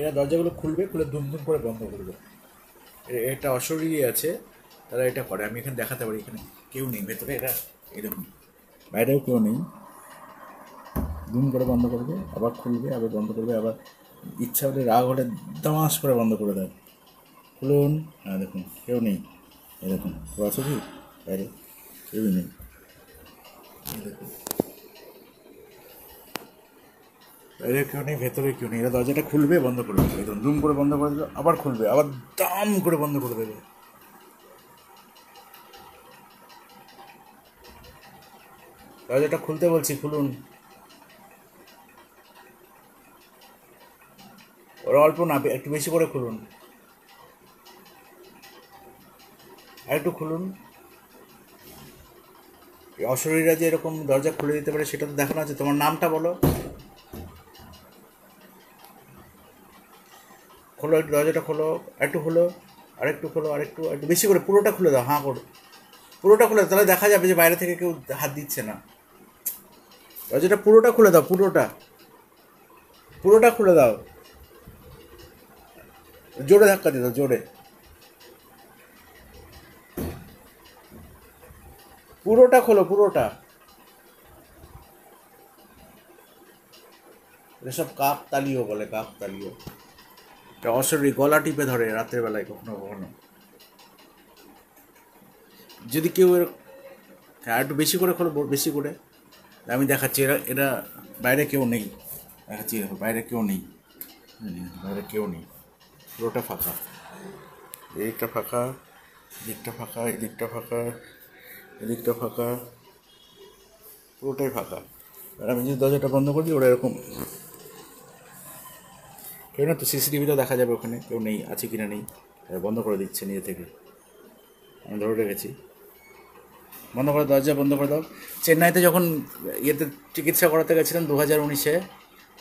এরা দরজাগুলো খুলবে, খুলে দুম দুম করে বন্ধ করবে। এটা অশরীরী আছে, তারা এটা করে। আমি এখানে দেখাতে পারি, এখানে কেউ নেই ভেতরে, এরা এরকম, বাইরেও কেউ নেই, দুম করে বন্ধ করবে, আবার খুলবে, আবার বন্ধ করবে, আবার ইচ্ছা হলে রাগ হলে দামাস করে বন্ধ করে দেয়। খুলুন, হ্যাঁ দেখুন কেউ নেই, এই দেখুন কেউ আছে কি বাইরে, কেউই নেই, এই দেখুন বাইরে কেউ নেই, ভেতরে কেউ নেই। এরা দরজাটা খুলবে, বন্ধ করবে, একদম দুম করে বন্ধ করে দিল, আবার খুলবে, আবার দাম করে বন্ধ করে দেবে। দরজাটা খুলতে বলছি, খুলুন। ওরা অল্প না, একটু বেশি করে খুলুন, আর একটু খুলুন। এই অশরীররা যে এরকম দরজা খুলে দিতে পারে সেটা তো দেখানো আছে। তোমার নামটা বলো, খোলো একটু দরজাটা, খোলো একটু, খোলো আরেকটু, খোলো আরেকটু, একটু বেশি করে পুরোটা খুলে দাও, হাঁ করো, পুরোটা খুলে দাও, তাহলে দেখা যাবে যে বাইরে থেকে কেউ হাত দিচ্ছে না। দরজাটা পুরোটা খুলে দাও, পুরোটা, পুরোটা খুলে দাও, জোরে ধাক্কা দিয়ে দাও, জোরে, পুরোটা খোলো, পুরোটা। এসব কাক তালিও বলে, কাক তালিও। এটা অশরীরী, গলা টিপে ধরে রাতের বেলায় কখনো কখনো। যদি কেউ হ্যাঁ একটু বেশি করে খোলো, বেশি করে। আমি দেখাচ্ছি, এরা এরা বাইরে কেউ নেই, দেখাচ্ছি দেখো, বাইরে কেউ নেই, বাইরে কেউ নেই, পুরোটা ফাঁকা, এদিকটা ফাঁকা, এদিকটা ফাঁকা, এদিকটা ফাঁকা, এদিকটা ফাঁকা, পুরোটাই ফাঁকা। আর আমি যদি দরজাটা বন্ধ করে দিই, ওরা এরকম কেউ না তো, সিসিটিভিতে দেখা যাবে ওখানে কেউ নেই, আছে কিনা নেই, বন্ধ করে দিচ্ছে নিজে থেকে, আমি ধরে রেখেছি। বন্ধ করে, দরজা বন্ধ করে দাও। চেন্নাইতে যখন ইয়েতে চিকিৎসা করাতে গেছিলাম 2019-এ,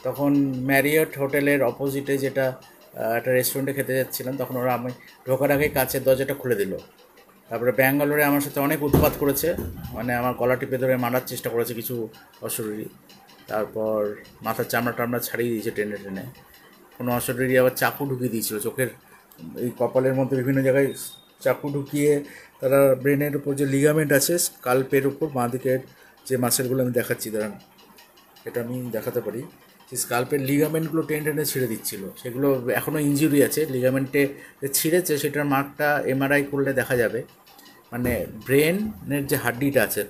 তখন ম্যারিয়ট হোটেলের অপোজিটে যেটা একটা রেস্টুরেন্টে খেতে যাচ্ছিলাম, তখন ওরা আমি ঢোকার আগে কাছের দরজাটা খুলে দিল। তারপরে ব্যাঙ্গালোরে আমার সাথে অনেক উৎপাত করেছে, মানে আমার গলা টিপে ধরে মারার চেষ্টা করেছে কিছু অশরীরী। তারপর মাথার চামড়া টামড়া ছাড়িয়ে দিয়েছে টেনে টেনে। কোনো অশরীরী আবার চাকু ঢুকিয়ে দিয়েছিল চোখের এই কপালের মধ্যে, বিভিন্ন জায়গায় চাকু ঢুকিয়ে তারা ব্রেনের উপর যে লিগামেন্ট আছে স্কাল্পের উপর, বাঁ দিকের যে মাসেলগুলো আমি দেখাচ্ছি দাঁড়ান, এটা আমি দেখাতে পারি, যে স্কাল্পের লিগামেন্টগুলো টেনে টেনে ছিঁড়ে দিচ্ছিল, সেগুলো এখনও ইনজুরি আছে, লিগামেন্টে যে ছিঁড়েছে সেটার মার্কটা এমআরআই করলে দেখা যাবে। মানে ব্রেনের যে হাড্ডিটা আছে,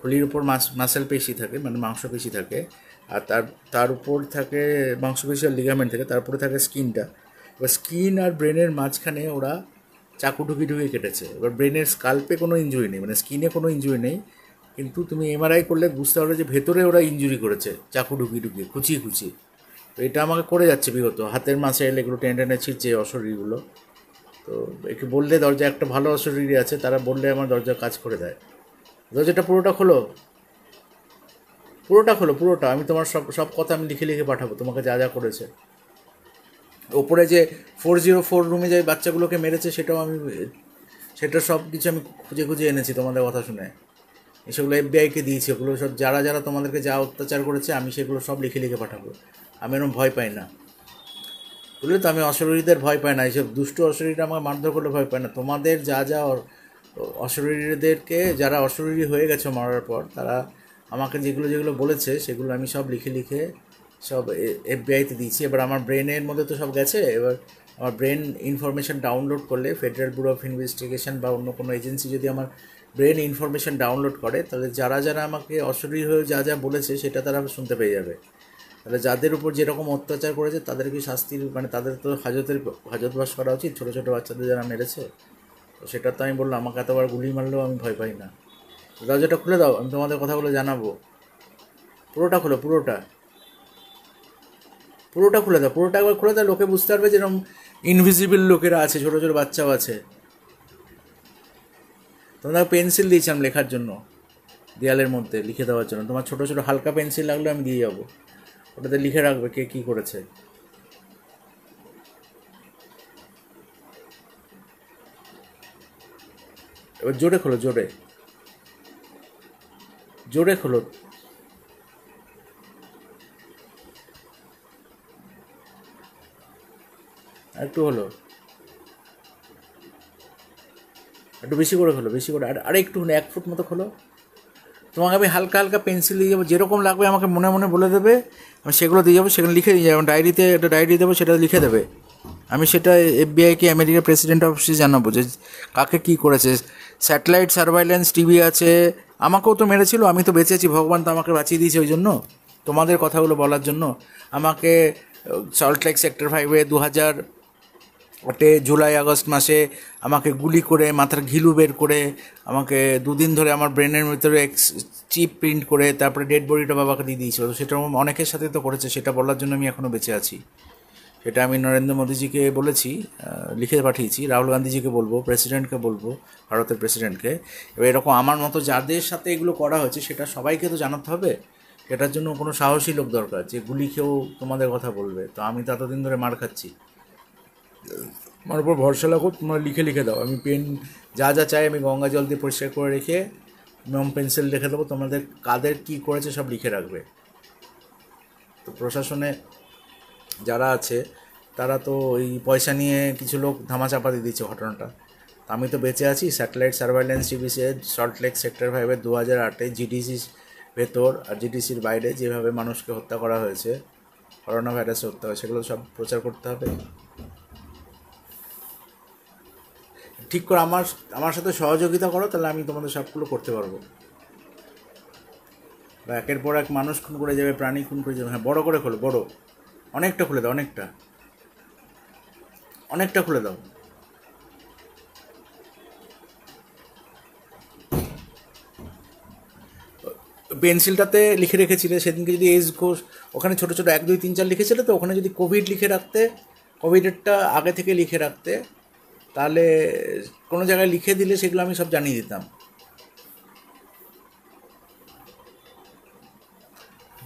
খুলির উপর মাসেল পেশি থাকে, মানে মাংসপেশি থাকে, আর তার তার উপর থাকে মাংসপেশি আর লিগামেন্ট থাকে, তারপরে থাকে স্কিনটা। এবার স্কিন আর ব্রেনের মাঝখানে ওরা চাকু ঢুকি কেটেছে। এবার ব্রেনের স্কাল্পে কোনো ইঞ্জুরি নেই, মানে স্কিনে কোনো ইঞ্জুরি নেই, কিন্তু তুমি এমআরআই করলে বুঝতে পারবে যে ভেতরে ওরা ইঞ্জুরি করেছে চাকু ঢুকিয়ে খুঁচিয়ে খুঁচিয়ে। তো এটা আমাকে করে যাচ্ছে বিগত, হাতের মাসেল এগুলো টেনে টেনে ছিঁড়ছে অশরীরগুলো। তো একটু বললে, দরজা একটা ভালো অশরীরী আছে, তারা বললে আমার দরজা কাজ করে দেয়। দরজাটা পুরোটা খোলো, পুরোটা খোলো, পুরোটা। আমি তোমার সব সব কথা আমি লিখে লিখে পাঠাবো, তোমাকে যা যা করেছে। ওপরে যে 404 রুমে যে বাচ্চাগুলোকে মেরেছে, সেটাও আমি, সেটা সব কিছু আমি খুঁজে খুঁজে এনেছি তোমাদের কথা শুনে। সেগুলো এফবিআইকে দিয়েছি, ওগুলো সব যারা যারা তোমাদেরকে যা অত্যাচার করেছে আমি সেগুলো সব লিখে লিখে পাঠাবো। আমি এরকম ভয় পাই না, বুঝলে তো, আমি অশরীরীদের ভয় পাই না, এইসব দুষ্ট অশরীরীরা আমাকে মারধর করলে ভয় পায় না। তোমাদের যা যা অশরীরীদেরকে, যারা অশরীরী হয়ে গেছে মারার পর, তারা আমাকে যেগুলো যেগুলো বলেছে সেগুলো আমি সব লিখে লিখে সব এফবিআইতে দিয়েছি। এবার আমার ব্রেনের মধ্যে তো সব গেছে, এবার আমার ব্রেন ইনফরমেশান ডাউনলোড করলে ফেডারেল ব্যুরো অফ ইনভেস্টিগেশন বা অন্য কোনো এজেন্সি যদি আমার ব্রেন ইনফরমেশান ডাউনলোড করে, তাহলে যারা যারা আমাকে অশরীরী হয়ে যা যা বলেছে সেটা তারা শুনতে পেয়ে যাবে। তাহলে যাদের উপর যেরকম অত্যাচার করেছে তাদেরকে শাস্তির, মানে তাদের তো হাজতবাস করা উচিত, ছোটো ছোটো বাচ্চাদের যারা মেরেছে। তো সেটা তো আমি বললাম, আমাকে এতবার গুলি মারলেও আমি ভয় পাই না। দরজাটা খুলে দাও, আমি তোমাদের কথাগুলো জানাবো। পুরোটা খুলো, পুরোটা, পুরোটা খুলে দাও, পুরোটা একবার খুলে দাও, লোকে বুঝতে পারবে যেরকম ইনভিজিবল লোকেরা আছে, ছোটো ছোটো বাচ্চাও আছে। তোমরা পেন্সিল দিয়েছিলাম লেখার জন্য, দেয়ালের মধ্যে লিখে দেওয়ার জন্য। তোমার ছোটো ছোটো হালকা পেন্সিল লাগলে আমি দিয়ে যাবো, ওটাতে লিখে রাখবে কে কী করেছে। এবার জোরে খোলো, জোরে, জোরে খোলো। একটু হলো, একটু বেশি করে খোলো, বেশি করে, আর একটু 1 ফুট মতো খোলো। তোমাকে আমি হালকা হালকা পেন্সিল দিয়ে যাবো, যেরকম লাগবে আমাকে মনে মনে বলে দেবে, আমি সেগুলো দিয়ে যাবো, সেখানে লিখে দিয়ে যাবো। ডায়েরিতে একটা ডায়েরি দেবো, সেটা লিখে দেবে। আমি সেটা এফবিআইকে, আমেরিকার প্রেসিডেন্ট অফিসে জানাবো যে কাকে কী করেছে। স্যাটেলাইট সার্ভাইলেন্স টিভি আছে, আমাকেও তো মেরেছিল, আমি তো বেঁচেছি, ভগবান তো আমাকে বাঁচিয়ে দিয়েছে ওই জন্য, তোমাদের কথাগুলো বলার জন্য। আমাকে সল্টলেক সেক্টর 5-এ 2008 জুলাই আগস্ট মাসে আমাকে গুলি করে, মাথার ঘিলু বের করে, আমাকে 2 দিন ধরে আমার ব্রেনের ভিতরে চিপ প্রিন্ট করে তারপরে ডেড বডিটা বাবাকে দিয়ে দিয়েছিল। তো সেটা অনেকের সাথে তো করেছে, সেটা বলার জন্য আমি এখনও বেঁচে আছি। সেটা আমি নরেন্দ্র মোদীজিকে বলেছি, লিখে পাঠিয়েছি, রাহুল গান্ধীজিকে বলবো, প্রেসিডেন্টকে বলবো, ভারতের প্রেসিডেন্টকে। এবার এরকম আমার মতো যাদের সাথে এগুলো করা হয়েছে সেটা সবাইকে তো জানাতে হবে। এটার জন্য কোনো সাহসী লোক দরকার যে গুলি খেয়েও তোমাদের কথা বলবে। তো আমি তো এতদিন ধরে মার খাচ্ছি, আমার উপর ভরসা লাগো, তোমরা লিখে লিখে দাও। আমি পেন যা যা চাই আমি গঙ্গা জল দিয়ে পরিষ্কার করে রেখে মোম পেন্সিল রেখে দেবো, তোমাদের কাদের কী করেছে সব লিখে রাখবে। তো প্রশাসনে যারা আছে তারা তো ওই পয়সা নিয়ে কিছু লোক ধামাচাপা দিয়ে দিচ্ছে ঘটনাটা। আমি তো বেঁচে আছি। স্যাটেলাইট সার্ভাইলেন্স টিভিসে সল্টলেক সেক্টর 5-এ 2008 জিডিসির ভেতর আর জিডিসির বাইরে যেভাবে মানুষকে হত্যা করা হয়েছে, করোনা ভাইরাসে হত্যা হয়েছে, সেগুলো সব প্রচার করতে হবে। ঠিক করে আমার সাথে সহযোগিতা করো, তাহলে আমি তোমাদের সবগুলো করতে পারবো। বা একের পর এক মানুষ খুন করে যাবে, প্রাণী খুন করে যাবে। হ্যাঁ, বড় করে খোলো, বড়, অনেকটা খুলে দাও, অনেকটা, অনেকটা খুলে দাও। পেন্সিলটাতে লিখে রেখেছিলে সেদিনকে, যদি এজ ঘোষ ওখানে ছোটো ছোটো 1 2 3 4 লিখেছিলে, তো ওখানে যদি কোভিড লিখে রাখতে, কোভিডেরটা আগে থেকে লিখে রাখতে, তাহলে কোনো জায়গায় লিখে দিলে সেগুলো আমি সব জানিয়ে দিতাম।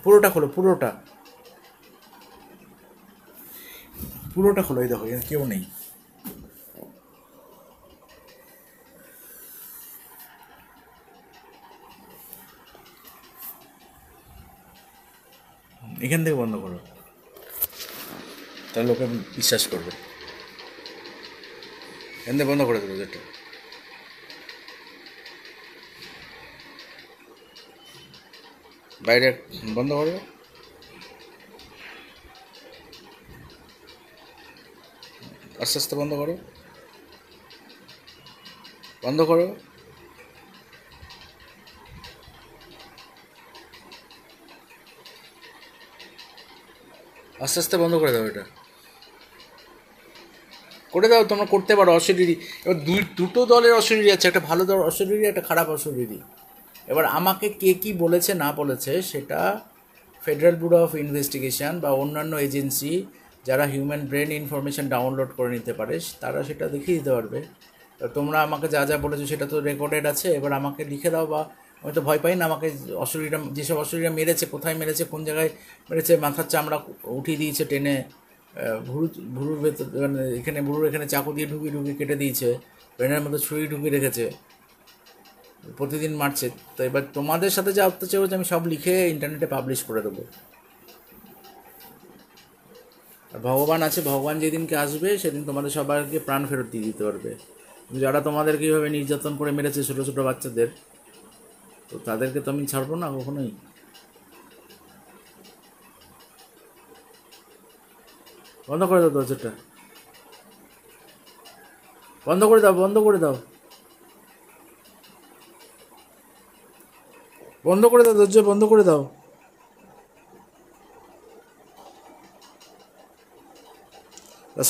পুরোটা খোলো, পুরোটা, পুরোটা খোলো। এই দেখো, কেউ নেই। এখান থেকে বন্ধ করো, তাহলে লোকে বিশ্বাস করবে। এখান থেকে বন্ধ করে দেবো যেটা। বাইরে বন্ধ করো, আস্তে আস্তে বন্ধ করো, বন্ধ করো। আস্তে আস্তে বন্ধ করে দাও, এটা করে দাও, তোমরা করতে পারো। অশরীরী, এবার দুটো দলের অশরীরী আছে, একটা ভালো দল অশরীরী, একটা খারাপ অশরীরী। এবার আমাকে কে কী বলেছে না বলেছে সেটা ফেডারেল ব্যুরো অফ ইনভেস্টিগেশন বা অন্যান্য এজেন্সি যারা হিউম্যান ব্রেন ইনফরমেশন ডাউনলোড করে নিতে পারে তারা সেটা দেখিয়ে দিতে পারবে। তোমরা আমাকে যা যা বলেছো সেটা তো রেকর্ডেড আছে, এবার আমাকে লিখে দাও। বা আমি তো ভয় পাই না, আমাকে অশরীরীরা, যেসব অশরীরীরা মেরেছে, কোথায় মেরেছে, কোন জায়গায় মেরেছে, মাথার চামড়া উঠিয়ে দিয়েছে টেনে, ভুরুর ভেতর, মানে এখানে ভুরুর এখানে চাকু দিয়ে ঢুকিয়ে ঢুকিয়ে কেটে দিয়েছে, ব্রেনের মধ্যে ছুরি ঢুকিয়ে রেখেছে, প্রতিদিন মারছে। তো এবার তোমাদের সাথে যা অত্যাচার হচ্ছে আমি সব লিখে ইন্টারনেটে পাবলিশ করে দেবো। আর ভগবান আছে, ভগবান যেদিনকে আসবে সেদিন তোমাদের সবাইকে প্রাণ ফেরত দিয়ে দিতে পারবে। যারা তোমাদেরকে এইভাবে নির্যাতন করে মেরেছে ছোটো ছোটো বাচ্চাদের, তো তাদেরকে তো আমি ছাড়বো না কখনোই। বন্ধ করে দাও দরজাটা, বন্ধ করে দাও, বন্ধ করে দাও, বন্ধ করে দাও, দরজা বন্ধ করে দাও।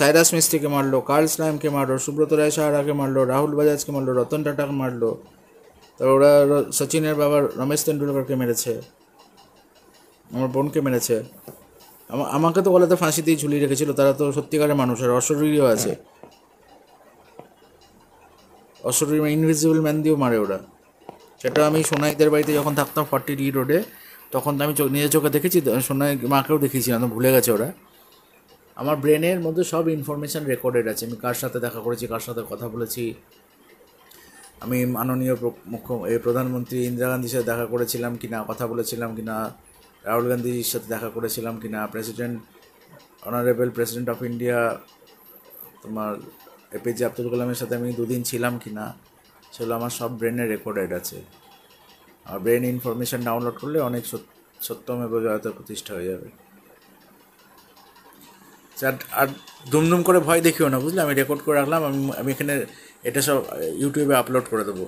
সাইরাস মিস্ত্রিকে মারলো, কার্ল স্লাইমকে মারলো, সুব্রত রায় সাহারাকে মারলো, রাহুল বাজাজকে মারলো, রতন টাটাকে মারলো। তারপর ওরা সচিনের বাবা রমেশ তেন্ডুলকরকে মেরেছে, আমার বোনকে মেরেছে। আমাকে তো গলাতে ফাঁসি দিয়ে ঝুলিয়ে রেখেছিল। তারা তো সত্যিকারের মানুষ, আর অশরীরীও আছে। অশরীর ইনভিজিবল ম্যান দিয়েও মারে ওরা। সেটা আমি সোনাইদের বাড়িতে যখন থাকতাম 40D রোডে, তখন তো আমি নিজের চোখে দেখেছি। সোনাই মাকেও দেখিয়েছিলাম, ভুলে গেছে ওরা। আমার ব্রেনের মধ্যে সব ইনফরমেশান রেকর্ডেড আছে, আমি কার সাথে দেখা করেছি, কার সাথে কথা বলেছি। আমি মাননীয় প্রধানমন্ত্রী ইন্দিরা গান্ধীর সাথে দেখা করেছিলাম কি না, কথা বলেছিলাম কি না, রাহুল গান্ধীর সাথে দেখা করেছিলাম কি না, president, honourable president of India তোমার এপিজে আব্দুল কালামের সাথে আমি 2 দিন ছিলাম কি না সেগুলো আমার সব ব্রেনে রেকর্ডেড আছে। আর ব্রেন ইনফরমেশান ডাউনলোড করলে অনেক সত্যমেব জয়তে প্রতিষ্ঠা হয়ে যাবে। আর দুমদুম করে ভয় দেখিও না, বুঝলে? আমি রেকর্ড করে রাখলাম, আমি এখানে এটা সব ইউটিউবে আপলোড করে দেবো।